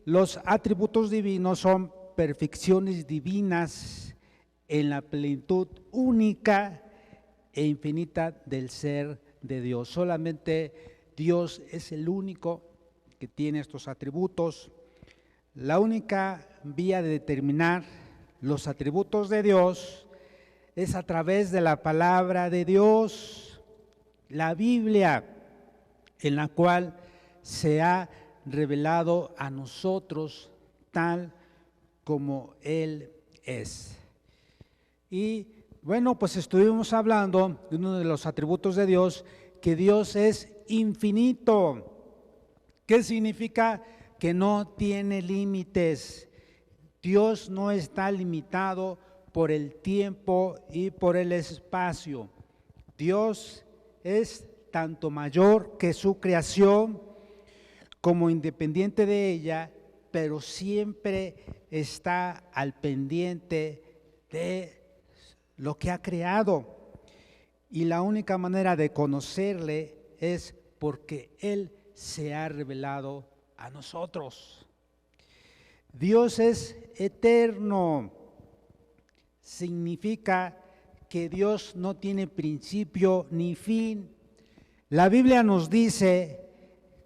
Los atributos divinos son perfecciones divinas en la plenitud única e infinita del ser de Dios. Solamente Dios es el único que tiene estos atributos. La única vía de determinar los atributos de Dios es a través de la palabra de Dios, la Biblia, en la cual se ha revelado a nosotros tal como Él es. Y bueno, pues estuvimos hablando de uno de los atributos de Dios, que Dios es infinito. ¿Qué significa? Que no tiene límites. Dios no está limitado por el tiempo y por el espacio. Dios es tanto mayor que su creación como independiente de ella, pero siempre está al pendiente de lo que ha creado. Y la única manera de conocerle es porque Él se ha revelado a nosotros. Dios es eterno. Significa que Dios no tiene principio ni fin. La Biblia nos dice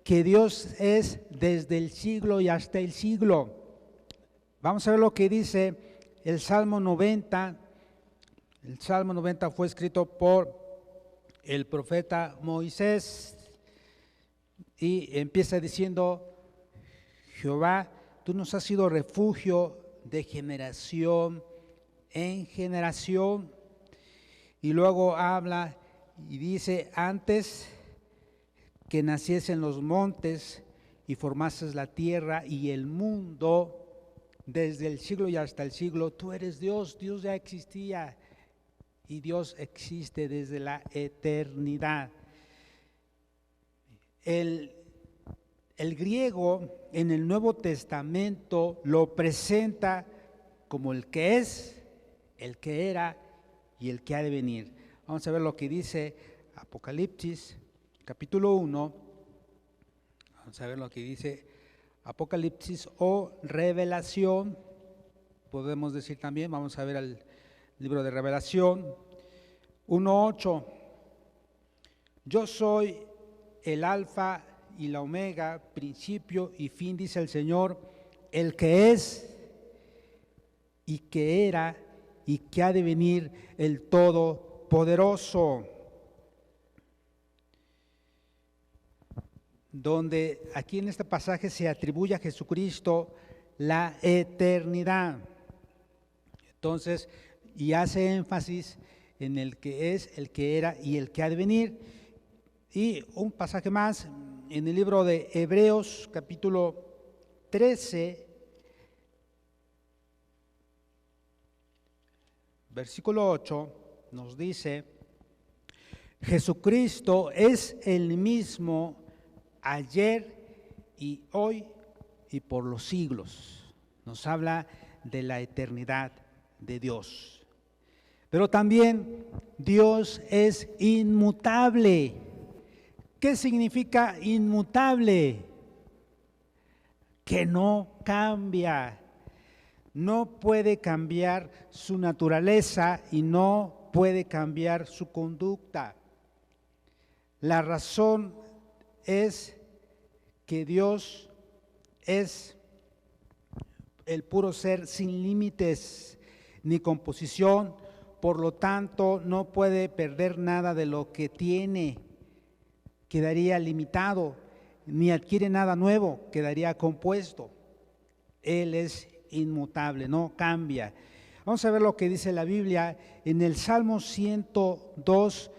que Dios es desde el siglo y hasta el siglo. Vamos a ver lo que dice el Salmo 90. El Salmo 90 fue escrito por el profeta Moisés y empieza diciendo: Jehová, tú nos has sido refugio de generación en generación. Y luego habla y dice: antes que naciesen los montes y formases la tierra y el mundo, desde el siglo y hasta el siglo, tú eres Dios. Dios ya existía y Dios existe desde la eternidad. El griego en el Nuevo Testamento lo presenta como el que es, el que era y el que ha de venir. Vamos a ver lo que dice Apocalipsis capítulo 1. Vamos a ver lo que dice Apocalipsis o Revelación, podemos decir también. Vamos a ver el libro de Revelación 1:8. Yo soy el alfa y la omega, principio y fin, dice el Señor, el que es y que era y que ha de venir, el Todopoderoso. Donde aquí en este pasaje se atribuye a Jesucristo la eternidad. Entonces, y hace énfasis en el que es, el que era y el que ha de venir. Y un pasaje más en el libro de Hebreos capítulo 13, versículo 8, nos dice: Jesucristo es el mismo ayer y hoy y por los siglos. Nos habla de la eternidad de Dios. Pero también Dios es inmutable. ¿Qué significa inmutable? Que no cambia. No puede cambiar su naturaleza y no puede cambiar su conducta. La razón es que Dios es el puro ser sin límites ni composición, por lo tanto no puede perder nada de lo que tiene, quedaría limitado, ni adquiere nada nuevo, quedaría compuesto. Él es inmutable, no cambia. Vamos a ver lo que dice la Biblia en el Salmo 102,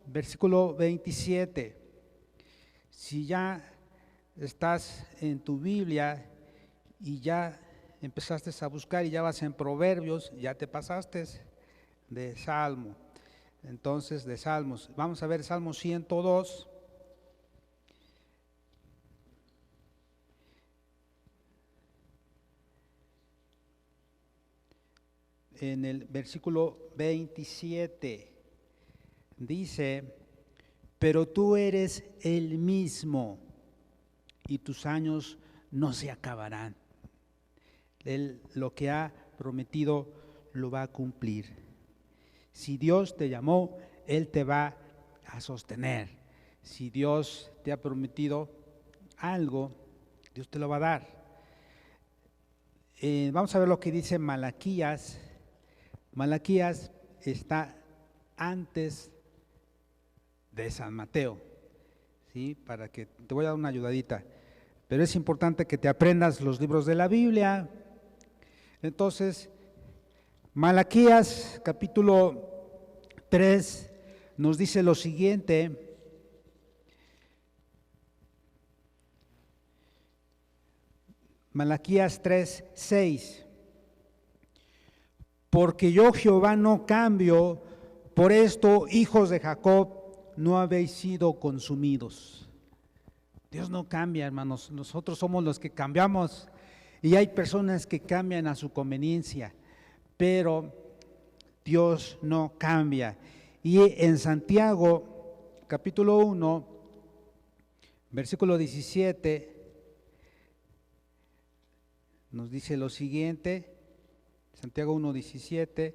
versículo 27. Si ya estás en tu Biblia y ya empezaste a buscar y ya vas en Proverbios, ya te pasaste de Salmo. Entonces, de Salmos, vamos a ver Salmo 102. En el versículo 27 dice: pero tú eres el mismo y tus años no se acabarán. Él lo que ha prometido lo va a cumplir. Si Dios te llamó, Él te va a sostener. Si Dios te ha prometido algo, Dios te lo va a dar. Vamos a ver lo que dice Malaquías. Malaquías está antes de San Mateo, ¿sí? Para que te voy a dar una ayudadita, pero es importante que te aprendas los libros de la Biblia. Entonces, Malaquías capítulo 3 nos dice lo siguiente. Malaquías 3:6. Porque yo Jehová no cambio, por esto, hijos de Jacob, no habéis sido consumidos. Dios no cambia, hermanos, nosotros somos los que cambiamos, y hay personas que cambian a su conveniencia, pero Dios no cambia. Y en Santiago, capítulo 1, versículo 17, nos dice lo siguiente. Santiago 1:17.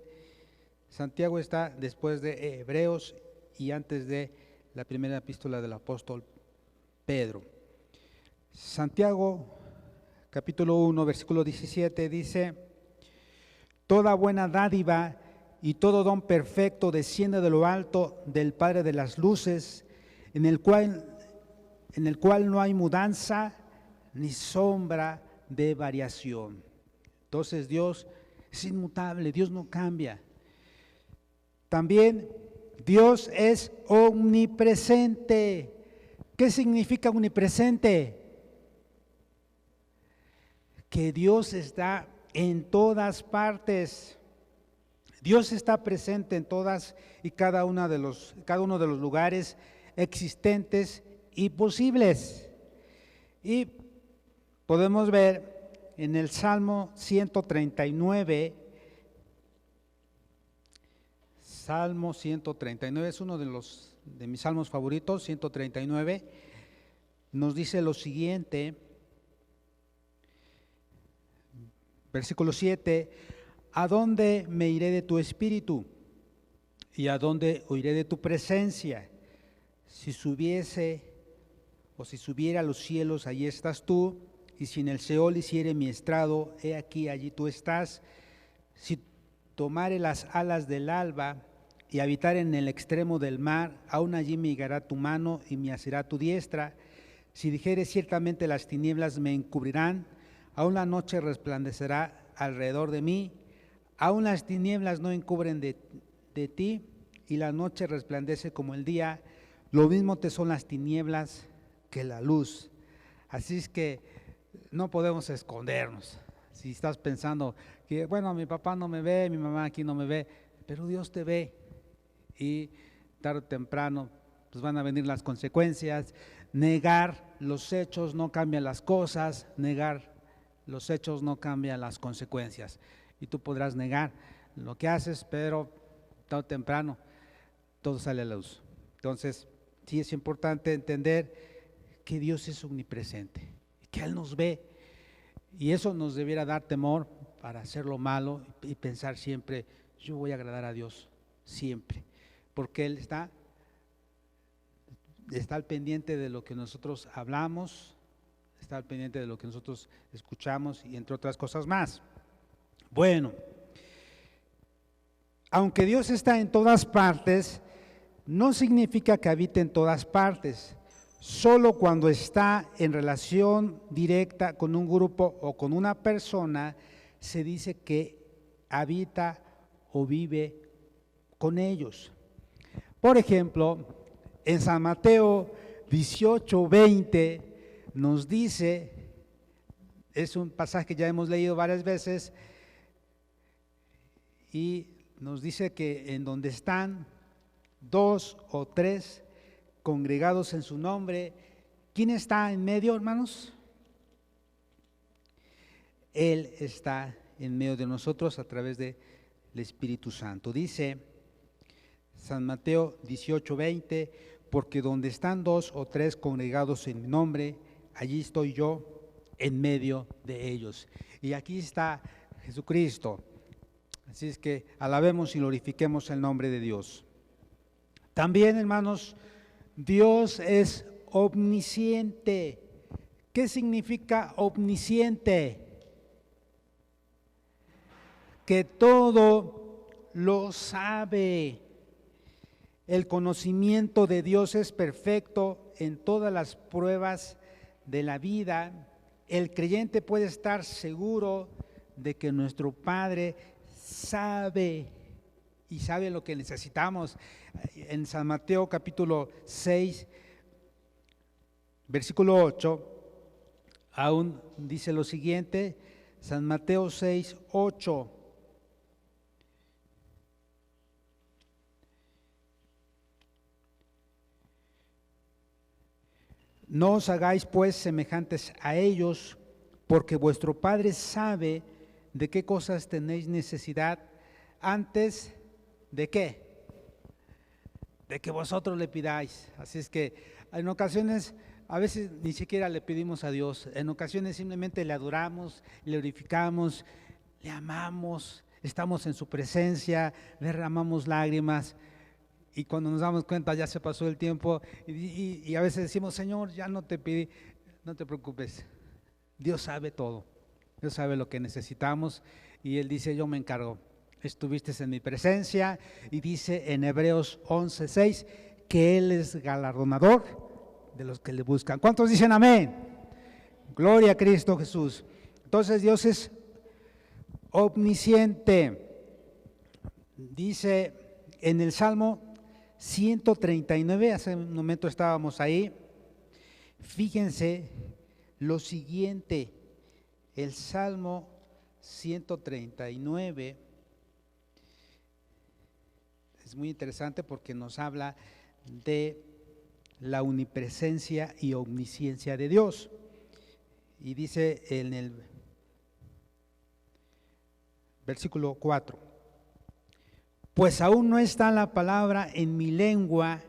Santiago está después de Hebreos y antes de la primera epístola del apóstol Pedro. Santiago capítulo 1 versículo 17 dice: toda buena dádiva y todo don perfecto desciende de lo alto del Padre de las luces, en el cual no hay mudanza ni sombra de variación. Entonces Dios es inmutable, Dios no cambia. También Dios es omnipresente. ¿Qué significa omnipresente? Que Dios está en todas partes. Dios está presente en todas y cada uno de los lugares existentes y posibles. Y podemos ver en el Salmo 139, Salmo 139 es uno de mis salmos favoritos, 139, nos dice lo siguiente, versículo 7, ¿a dónde me iré de tu espíritu? ¿Y a dónde huiré de tu presencia? Si subiera a los cielos, allí estás tú, y si en el Seol hiciere mi estrado, he aquí, allí tú estás. Si tomare las alas del alba y habitar en el extremo del mar, aún allí me guiará tu mano y me asirá tu diestra. Si dijere ciertamente las tinieblas me encubrirán, aún la noche resplandecerá alrededor de mí, aún las tinieblas no encubren de ti, y la noche resplandece como el día, lo mismo te son las tinieblas que la luz. Así es que no podemos escondernos. Si estás pensando que, bueno, mi papá no me ve, mi mamá aquí no me ve, pero Dios te ve, y tarde o temprano pues van a venir las consecuencias. Negar los hechos no cambia las cosas, negar los hechos no cambia las consecuencias, y tú podrás negar lo que haces, pero tarde o temprano todo sale a la luz. Entonces sí es importante entender que Dios es omnipresente, que Él nos ve, y eso nos debiera dar temor para hacer lo malo y pensar siempre, yo voy a agradar a Dios siempre, porque Él está al pendiente de lo que nosotros hablamos, está al pendiente de lo que nosotros escuchamos, y entre otras cosas más. Bueno, aunque Dios está en todas partes, no significa que habite en todas partes. Solo cuando está en relación directa con un grupo o con una persona, se dice que habita o vive con ellos. Por ejemplo, en San Mateo 18:20 nos dice, es un pasaje que ya hemos leído varias veces, y nos dice que en donde están 2 o 3 congregados en su nombre, ¿quién está en medio, hermanos? Él está en medio de nosotros a través del Espíritu Santo. Dice San Mateo 18:20, porque donde están 2 o 3 congregados en mi nombre, allí estoy yo en medio de ellos. Y aquí está Jesucristo. Así es que alabemos y glorifiquemos el nombre de Dios. También, hermanos, Dios es omnisciente. ¿Qué significa omnisciente? Que todo lo sabe. El conocimiento de Dios es perfecto en todas las pruebas de la vida. El creyente puede estar seguro de que nuestro Padre sabe y sabe lo que necesitamos. En San Mateo capítulo 6, versículo 8, aún dice lo siguiente, San Mateo 6, 8. No os hagáis pues semejantes a ellos, porque vuestro Padre sabe de qué cosas tenéis necesidad antes de qué, de que vosotros le pidáis. Así es que en ocasiones, a veces ni siquiera le pedimos a Dios, en ocasiones simplemente le adoramos, le glorificamos, le amamos, estamos en su presencia, derramamos lágrimas. Y cuando nos damos cuenta ya se pasó el tiempo y a veces decimos, Señor, ya no te pedí, no te preocupes, Dios sabe todo, Dios sabe lo que necesitamos y Él dice, yo me encargo. Estuviste en mi presencia y dice en Hebreos 11:6 que Él es galardonador de los que le buscan. ¿Cuántos dicen amén? Gloria a Cristo Jesús. Entonces Dios es omnisciente. Dice en el Salmo 139, hace un momento estábamos ahí, fíjense lo siguiente, el Salmo 139 es muy interesante porque nos habla de la omnipresencia y omnisciencia de Dios. Y dice en el versículo 4, pues aún no está la palabra en mi lengua,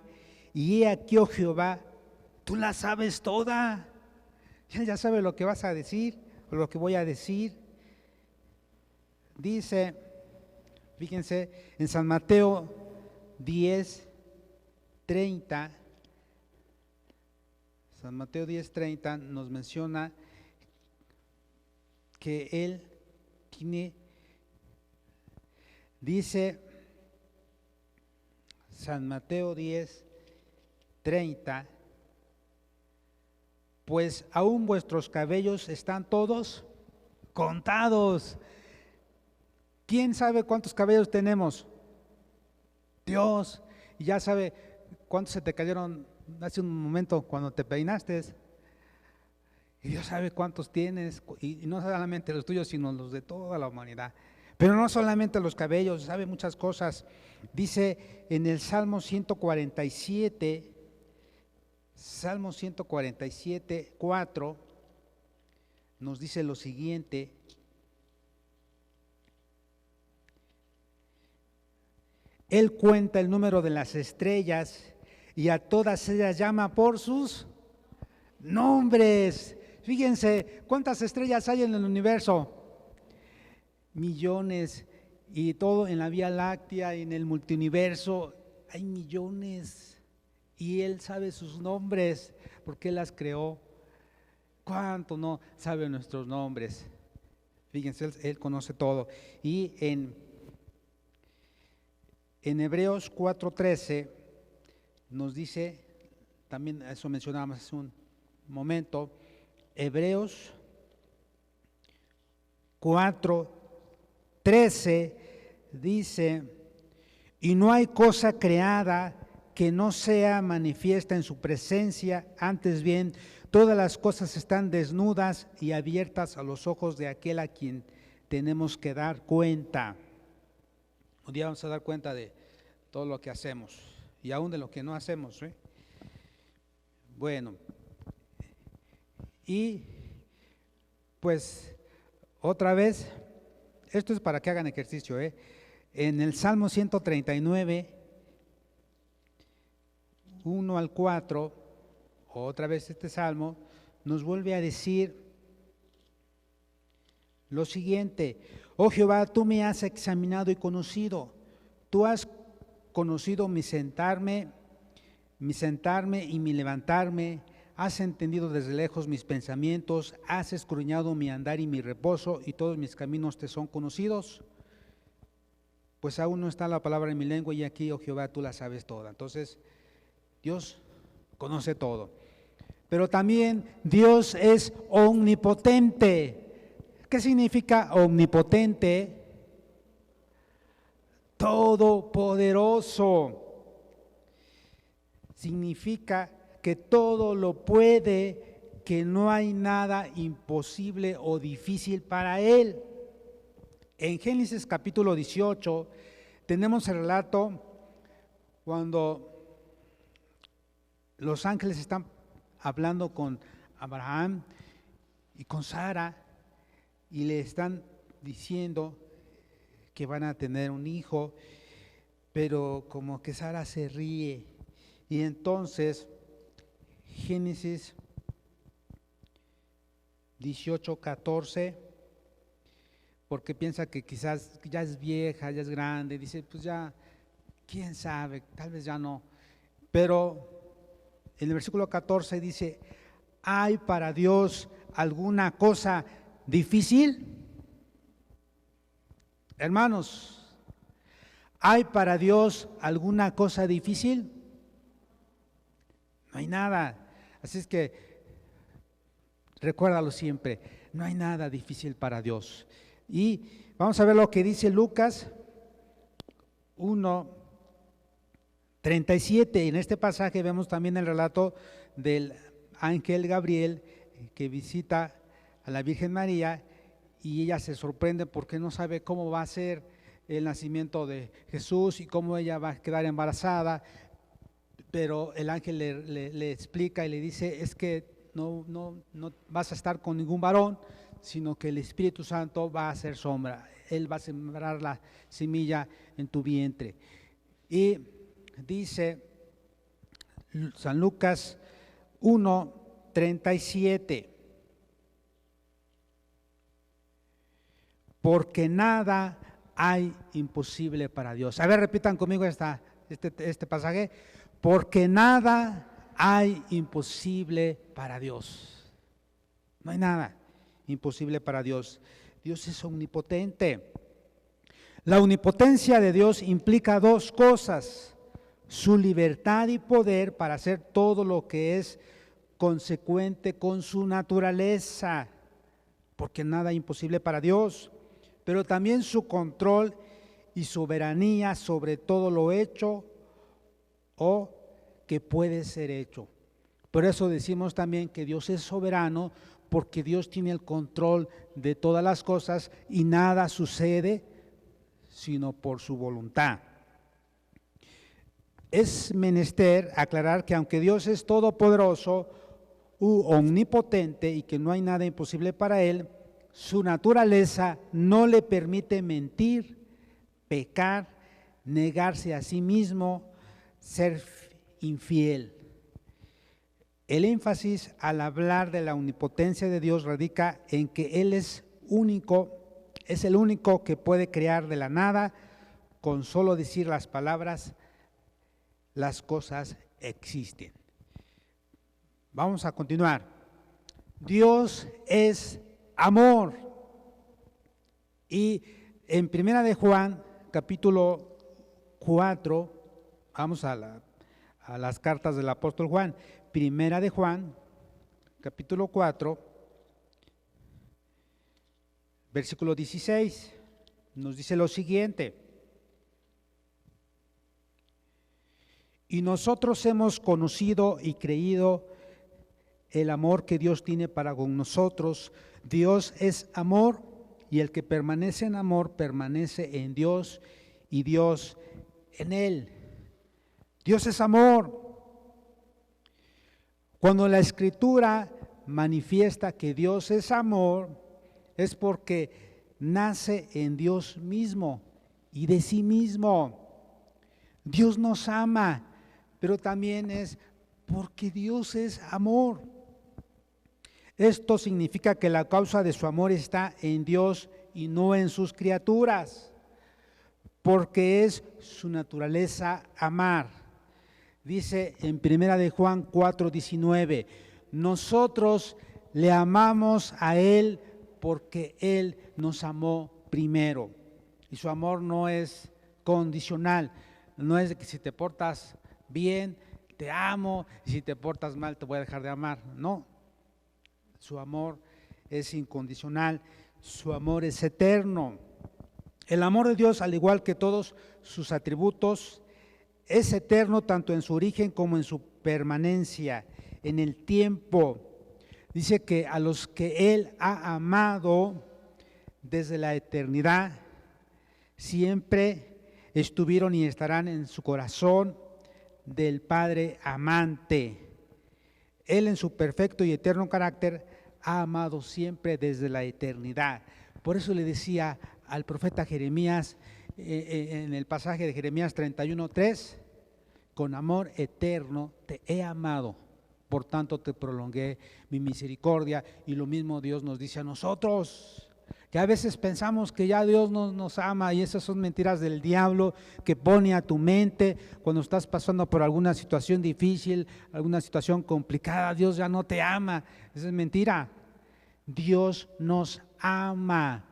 y he aquí, oh Jehová, tú la sabes toda. Él ya sabe lo que vas a decir, o lo que voy a decir. Dice, fíjense, en San Mateo 10:30, San Mateo 10:30 nos menciona que Él tiene, dice, San Mateo 10:30, pues aún vuestros cabellos están todos contados. ¿Quién sabe cuántos cabellos tenemos? Dios. Y ya sabe cuántos se te cayeron hace un momento cuando te peinaste. Y Dios sabe cuántos tienes, y no solamente los tuyos, sino los de toda la humanidad. Pero no solamente los cabellos, sabe muchas cosas. Dice en el Salmo 147, Salmo 147, 4, nos dice lo siguiente. Él cuenta el número de las estrellas y a todas ellas llama por sus nombres. Fíjense, ¿cuántas estrellas hay en el universo? Millones, y todo en la Vía Láctea, en el multiuniverso, hay millones, y Él sabe sus nombres, porque Él las creó. ¿Cuánto no sabe nuestros nombres? Fíjense, Él conoce todo. Y en Hebreos 4:13 nos dice, también eso mencionábamos hace un momento, Hebreos 4:13 dice, y no hay cosa creada que no sea manifiesta en su presencia, antes bien, todas las cosas están desnudas y abiertas a los ojos de aquel a quien tenemos que dar cuenta. Un día vamos a dar cuenta de todo lo que hacemos y aún de lo que no hacemos, ¿eh? Bueno, y pues otra vez, esto es para que hagan ejercicio, ¿eh? En el Salmo 139, 1 al 4, otra vez este Salmo, nos vuelve a decir lo siguiente: oh Jehová, tú me has examinado y conocido, tú has conocido mi sentarme y mi levantarme, has entendido desde lejos mis pensamientos, has escudriñado mi andar y mi reposo, y todos mis caminos te son conocidos. Pues aún no está la palabra en mi lengua, y aquí, oh Jehová, tú la sabes toda. Entonces, Dios conoce todo. Pero también Dios es omnipotente. ¿Qué significa omnipotente? Todopoderoso. Significa que todo lo puede, que no hay nada imposible o difícil para Él. En Génesis capítulo 18 tenemos el relato cuando los ángeles están hablando con Abraham y con Sara y le están diciendo que van a tener un hijo, pero como que Sara se ríe, y entonces Génesis 18:14, porque piensa que quizás ya es vieja, ya es grande, dice, pues ya, quién sabe, tal vez ya no. Pero en el versículo 14 dice: ¿hay para Dios alguna cosa difícil? Hermanos, ¿hay para Dios alguna cosa difícil? No hay nada. Así es que recuérdalo siempre, no hay nada difícil para Dios. Y vamos a ver lo que dice Lucas 1:37. En este pasaje vemos también el relato del ángel Gabriel que visita a la Virgen María, y ella se sorprende porque no sabe cómo va a ser el nacimiento de Jesús y cómo ella va a quedar embarazada. Pero el ángel le explica y le dice: es que no vas a estar con ningún varón, sino que el Espíritu Santo va a hacer sombra, Él va a sembrar la semilla en tu vientre. Y dice San Lucas 1:37, porque nada hay imposible para Dios. A ver, repitan conmigo este pasaje: porque nada hay imposible para Dios. No hay nada imposible para Dios. Dios es omnipotente. La omnipotencia de Dios implica dos cosas: su libertad y poder para hacer todo lo que es consecuente con su naturaleza, porque nada es imposible para Dios, pero también su control y soberanía sobre todo lo hecho o que puede ser hecho. Por eso decimos también que Dios es soberano, porque Dios tiene el control de todas las cosas y nada sucede sino por su voluntad. Es menester aclarar que aunque Dios es todopoderoso u omnipotente y que no hay nada imposible para Él, su naturaleza no le permite mentir, pecar, negarse a sí mismo, ser infiel. El énfasis al hablar de la omnipotencia de Dios radica en que Él es el único que puede crear de la nada. Con solo decir las palabras, las cosas existen. Vamos a continuar. Dios es amor. Y en Primera de Juan, capítulo 4, vamos a las cartas del apóstol Juan. Primera de Juan, capítulo 4, versículo 16, nos dice lo siguiente: y nosotros hemos conocido y creído el amor que Dios tiene para con nosotros. Dios es amor, y el que permanece en amor permanece en Dios y Dios en él. Dios es amor. Cuando la Escritura manifiesta que Dios es amor, es porque nace en Dios mismo y de sí mismo. Dios nos ama, pero también es porque Dios es amor. Esto significa que la causa de su amor está en Dios y no en sus criaturas, porque es su naturaleza amar. Dice en 1 de Juan 4:19, nosotros le amamos a Él porque Él nos amó primero. Y su amor no es condicional, no es de que si te portas bien, te amo, y si te portas mal, te voy a dejar de amar. No, su amor es incondicional, su amor es eterno. El amor de Dios, al igual que todos sus atributos, es eterno tanto en su origen como en su permanencia, en el tiempo. Dice que a los que Él ha amado desde la eternidad, siempre estuvieron y estarán en su corazón del Padre amante. Él en su perfecto y eterno carácter ha amado siempre desde la eternidad. Por eso le decía al profeta Jeremías en el pasaje de Jeremías 31:3, con amor eterno te he amado, por tanto te prolongué mi misericordia. Y lo mismo Dios nos dice a nosotros, que a veces pensamos que ya Dios no nos ama, y esas son mentiras del diablo que pone a tu mente cuando estás pasando por alguna situación difícil, alguna situación complicada. Dios ya no te ama, esa es mentira. Dios nos ama.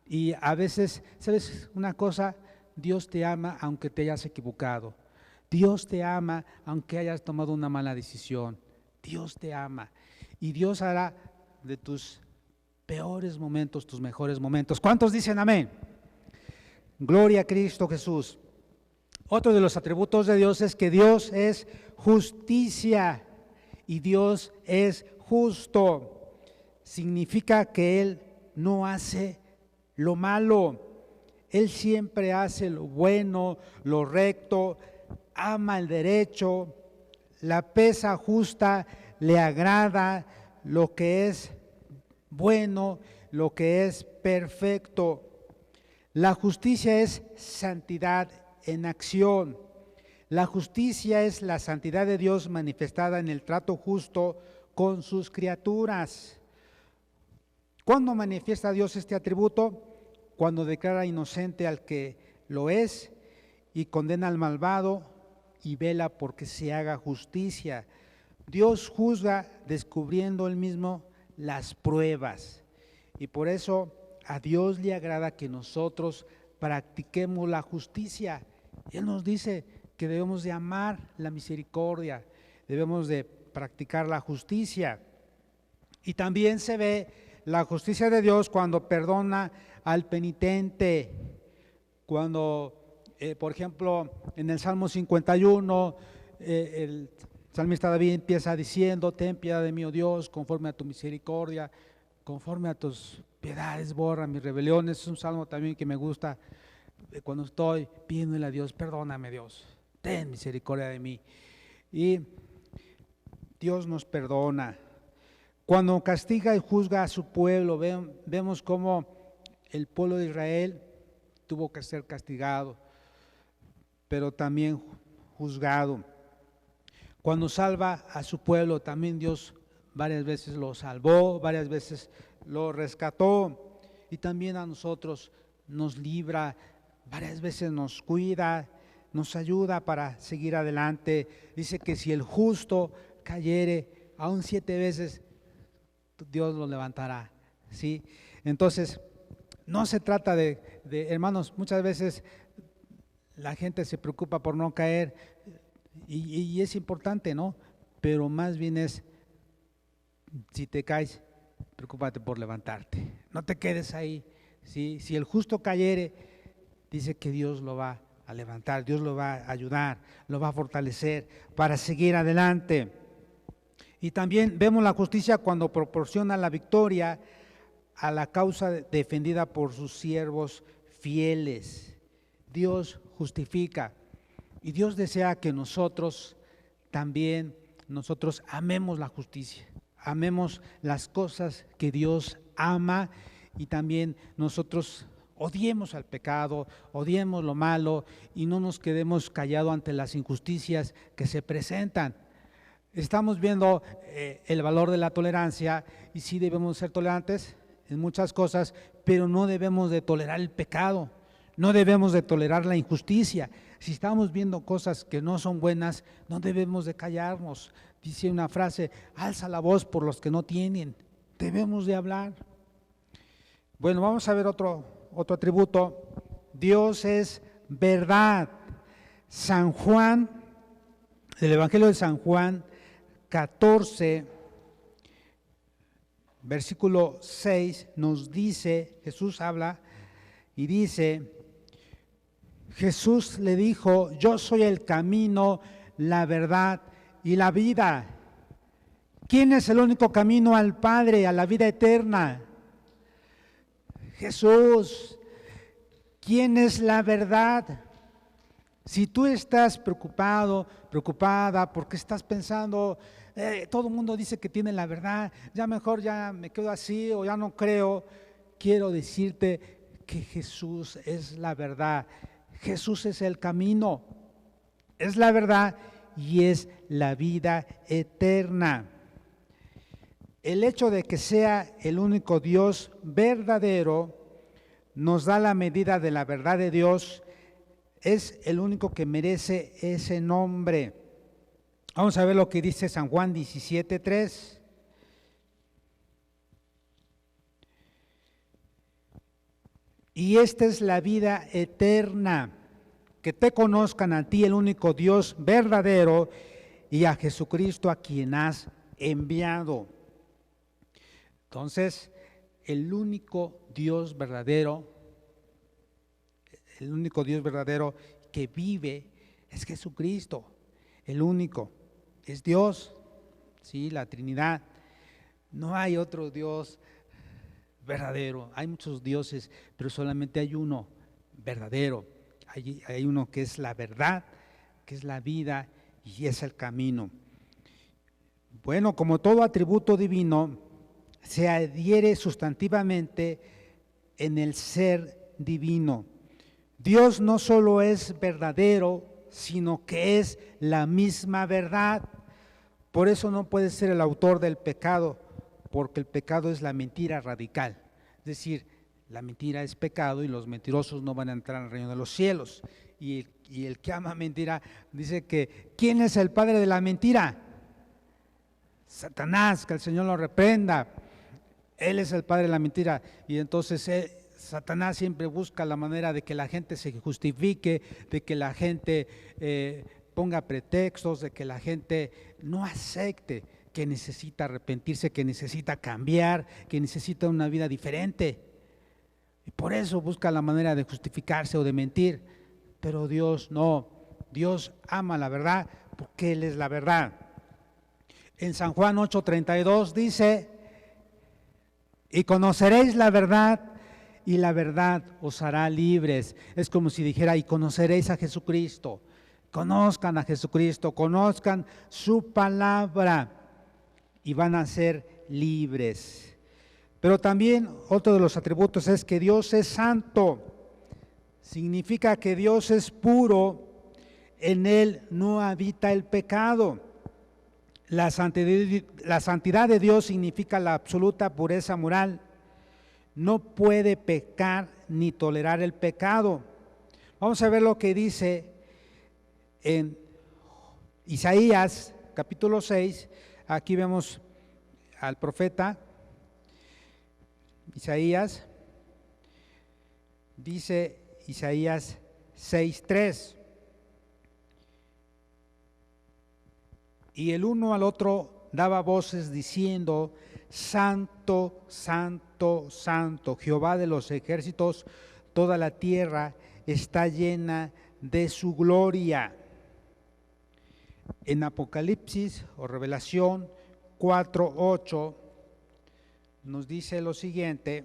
Y a veces, ¿sabes una cosa? Dios te ama aunque te hayas equivocado. Dios te ama aunque hayas tomado una mala decisión. Dios te ama. Y Dios hará de tus peores momentos tus mejores momentos. ¿Cuántos dicen amén? Gloria a Cristo Jesús. Otro de los atributos de Dios es que Dios es justicia y Dios es justo. Significa que Él no hace lo malo, Él siempre hace lo bueno, lo recto, ama el derecho, la pesa justa, le agrada lo que es bueno, lo que es perfecto. La justicia es santidad en acción. La justicia es la santidad de Dios manifestada en el trato justo con sus criaturas. ¿Cuándo manifiesta Dios este atributo? Cuando declara inocente al que lo es y condena al malvado y vela porque se haga justicia. Dios juzga descubriendo Él mismo las pruebas, y por eso a Dios le agrada que nosotros practiquemos la justicia. Él nos dice que debemos de amar la misericordia, debemos de practicar la justicia. Y también se ve la justicia de Dios cuando perdona al penitente, cuando, por ejemplo, en el Salmo 51, el salmista David empieza diciendo, ten piedad de mí, oh Dios, conforme a tu misericordia, conforme a tus piedades, borra mis rebeliones. Es un salmo también que me gusta cuando estoy pidiéndole a Dios, perdóname Dios, ten misericordia de mí. Y Dios nos perdona. Cuando castiga y juzga a su pueblo, vemos cómo el pueblo de Israel tuvo que ser castigado, pero también juzgado. Cuando salva a su pueblo, también Dios varias veces lo salvó, varias veces lo rescató, y también a nosotros nos libra, varias veces nos cuida, nos ayuda para seguir adelante. Dice que si el justo cayere aún 7 veces, Dios lo levantará, ¿sí? Entonces, no se trata de hermanos, muchas veces la gente se preocupa por no caer, y es importante, ¿no? Pero más bien es, si te caes, preocúpate por levantarte, no te quedes ahí, ¿sí? Si el justo cayere, dice que Dios lo va a levantar, Dios lo va a ayudar, lo va a fortalecer para seguir adelante. Y también vemos la justicia cuando proporciona la victoria a la causa defendida por sus siervos fieles. Dios justifica, y Dios desea que nosotros también, nosotros amemos la justicia, amemos las cosas que Dios ama, y también nosotros odiemos al pecado, odiemos lo malo y no nos quedemos callados ante las injusticias que se presentan. Estamos viendo el valor de la tolerancia y sí debemos ser tolerantes en muchas cosas, pero no debemos de tolerar el pecado, no debemos de tolerar la injusticia. Si estamos viendo cosas que no son buenas, no debemos de callarnos. Dice una frase, alza la voz por los que no tienen, debemos de hablar. Bueno, vamos a ver otro atributo. Dios es verdad. San Juan, el Evangelio de San Juan 14, versículo 6 nos dice, Jesús habla y dice, Jesús le dijo, yo soy el camino, la verdad y la vida. ¿Quién es el único camino al Padre, a la vida eterna? Jesús. ¿Quién es la verdad? Si tú estás preocupado, preocupada, porque estás pensando, todo el mundo dice que tiene la verdad, ya mejor ya me quedo así o ya no creo, quiero decirte que Jesús es la verdad. Jesús es el camino, es la verdad y es la vida eterna. El hecho de que sea el único Dios verdadero nos da la medida de la verdad de Dios. Es el único que merece ese nombre. Vamos a ver lo que dice San Juan 17:3. Y esta es la vida eterna, que te conozcan a ti, el único Dios verdadero, y a Jesucristo a quien has enviado. Entonces, el único Dios verdadero que vive es Jesucristo, el único, es Dios, ¿sí? La Trinidad. No hay otro Dios verdadero, hay muchos dioses, pero solamente hay uno verdadero, hay uno que es la verdad, que es la vida y es el camino. Bueno, como todo atributo divino, se adhiere sustantivamente en el ser divino. Dios no solo es verdadero, sino que es la misma verdad. Por eso no puede ser el autor del pecado, porque el pecado es la mentira radical. Es decir, la mentira es pecado y los mentirosos no van a entrar al reino de los cielos. Y el que ama mentira dice que ¿quién es el padre de la mentira? Satanás, que el Señor lo reprenda. Él es el padre de la mentira y entonces Satanás siempre busca la manera de que la gente se justifique, de que la gente ponga pretextos, de que la gente no acepte que necesita arrepentirse, que necesita cambiar, que necesita una vida diferente. Y por eso busca la manera de justificarse o de mentir. Pero Dios no, Dios ama la verdad porque Él es la verdad. En San Juan 8:32 dice, y conoceréis la verdad y la verdad os hará libres. Es como si dijera, y conoceréis a Jesucristo. Conozcan a Jesucristo, conozcan su palabra y van a ser libres. Pero también otro de los atributos es que Dios es santo. Significa que Dios es puro, en Él no habita el pecado. La santidad de Dios significa la absoluta pureza moral. No puede pecar ni tolerar el pecado. Vamos a ver lo que dice en Isaías capítulo 6. Aquí vemos al profeta Isaías. Dice Isaías 6:3. Y el uno al otro daba voces diciendo, Santo, Santo, Santo, Jehová de los ejércitos, toda la tierra está llena de su gloria. En Apocalipsis o Revelación 4:8 nos dice lo siguiente,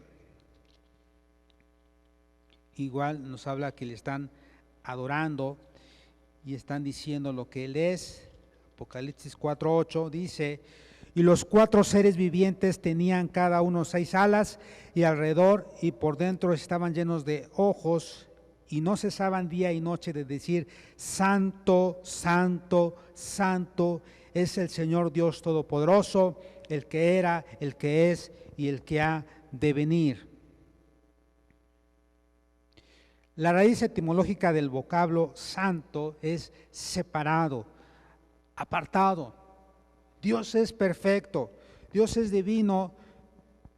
igual nos habla que le están adorando y están diciendo lo que Él es. Apocalipsis 4:8 dice, y los 4 seres vivientes tenían cada uno 6 alas y alrededor y por dentro estaban llenos de ojos y no cesaban día y noche de decir: Santo, Santo, Santo es el Señor Dios Todopoderoso, el que era, el que es y el que ha de venir. La raíz etimológica del vocablo santo es separado, apartado. Dios es perfecto, Dios es divino,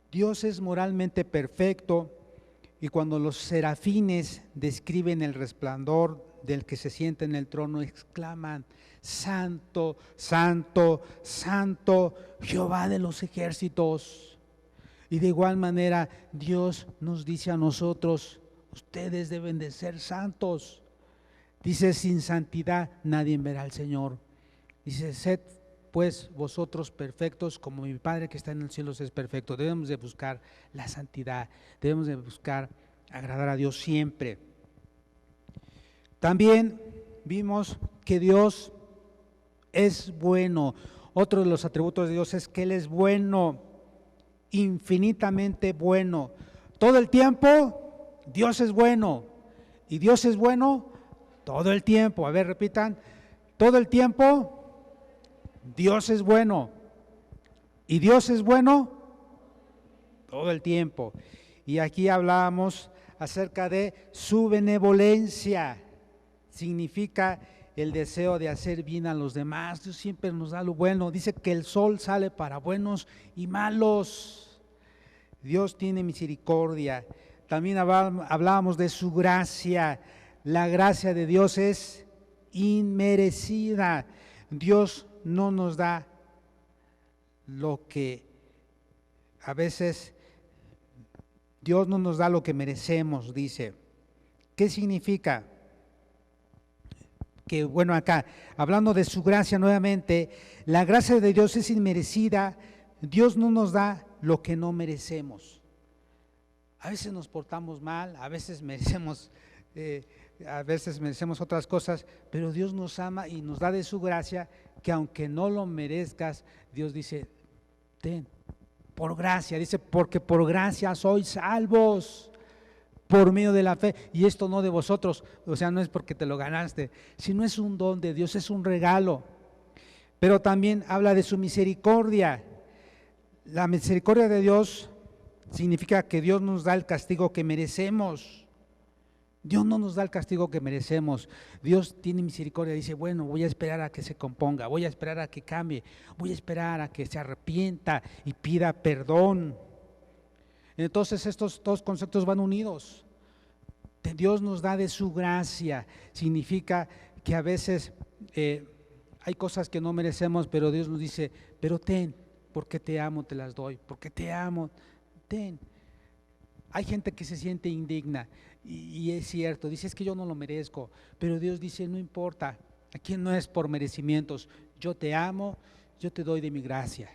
Dios es moralmente perfecto. Y cuando los serafines describen el resplandor del que se sienta en el trono, exclaman: Santo, Santo, Santo, Jehová de los ejércitos. Y de igual manera Dios nos dice a nosotros: ustedes deben de ser santos. Dice: sin santidad nadie verá al Señor. Dice: sed pues vosotros perfectos como mi Padre que está en el cielo es perfecto. Debemos de buscar la santidad, debemos de buscar agradar a Dios siempre. También vimos que Dios es bueno. Otro de los atributos de Dios es que Él es bueno, infinitamente bueno. Todo el tiempo Dios es bueno, y Dios es bueno todo el tiempo. A ver, repitan: todo el tiempo Dios es bueno, y Dios es bueno todo el tiempo. Y aquí hablábamos acerca de su benevolencia. Significa el deseo de hacer bien a los demás. Dios siempre nos da lo bueno. Dice que el sol sale para buenos y malos. Dios tiene misericordia. También hablábamos de su gracia. La gracia de Dios es inmerecida. Dios no nos da lo que a veces, Dios no nos da lo que merecemos, dice. ¿Qué significa? Que bueno, acá, hablando de su gracia nuevamente, la gracia de Dios es inmerecida. Dios no nos da lo que no merecemos. A veces nos portamos mal, a veces merecemos otras cosas, pero Dios nos ama y nos da de su gracia, que aunque no lo merezcas, Dios dice: ten, por gracia, dice, porque por gracia sois salvos por medio de la fe, y esto no de vosotros, o sea, no es porque te lo ganaste, sino es un don de Dios, es un regalo. Pero también habla de su misericordia. La misericordia de Dios significa que Dios nos da el castigo que merecemos. Dios no nos da el castigo que merecemos. Dios tiene misericordia, dice: bueno, voy a esperar a que se componga, voy a esperar a que cambie, voy a esperar a que se arrepienta y pida perdón. Entonces estos dos conceptos van unidos. Dios nos da de su gracia. Significa que a veces hay cosas que no merecemos, pero Dios nos dice: pero ten, porque te amo te las doy, porque te amo, ten. Hay gente que se siente indigna, y es cierto, dice: es que yo no lo merezco, pero Dios dice: no importa, aquí no es por merecimientos, yo te amo, yo te doy de mi gracia,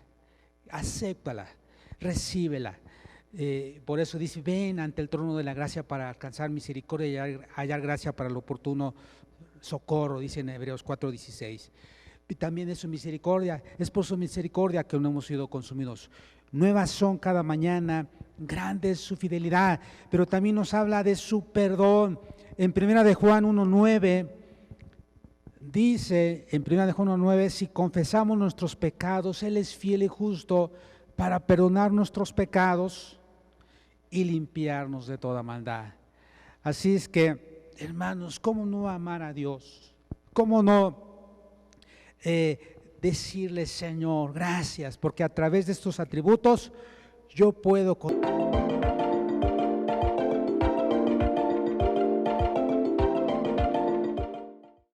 acéptala, recíbela. Por eso dice: ven ante el trono de la gracia para alcanzar misericordia y hallar gracia para el oportuno socorro, dice en Hebreos 4:16. Y también es su misericordia, es por su misericordia que no hemos sido consumidos. Nuevas son cada mañana, grande es su fidelidad. Pero también nos habla de su perdón. En 1 de Juan 1:9 dice, en 1 de Juan 1:9, si confesamos nuestros pecados, Él es fiel y justo para perdonar nuestros pecados y limpiarnos de toda maldad. Así es que, hermanos, ¿cómo no amar a Dios? ¿Cómo no decirle: Señor, gracias, porque a través de estos atributos yo puedo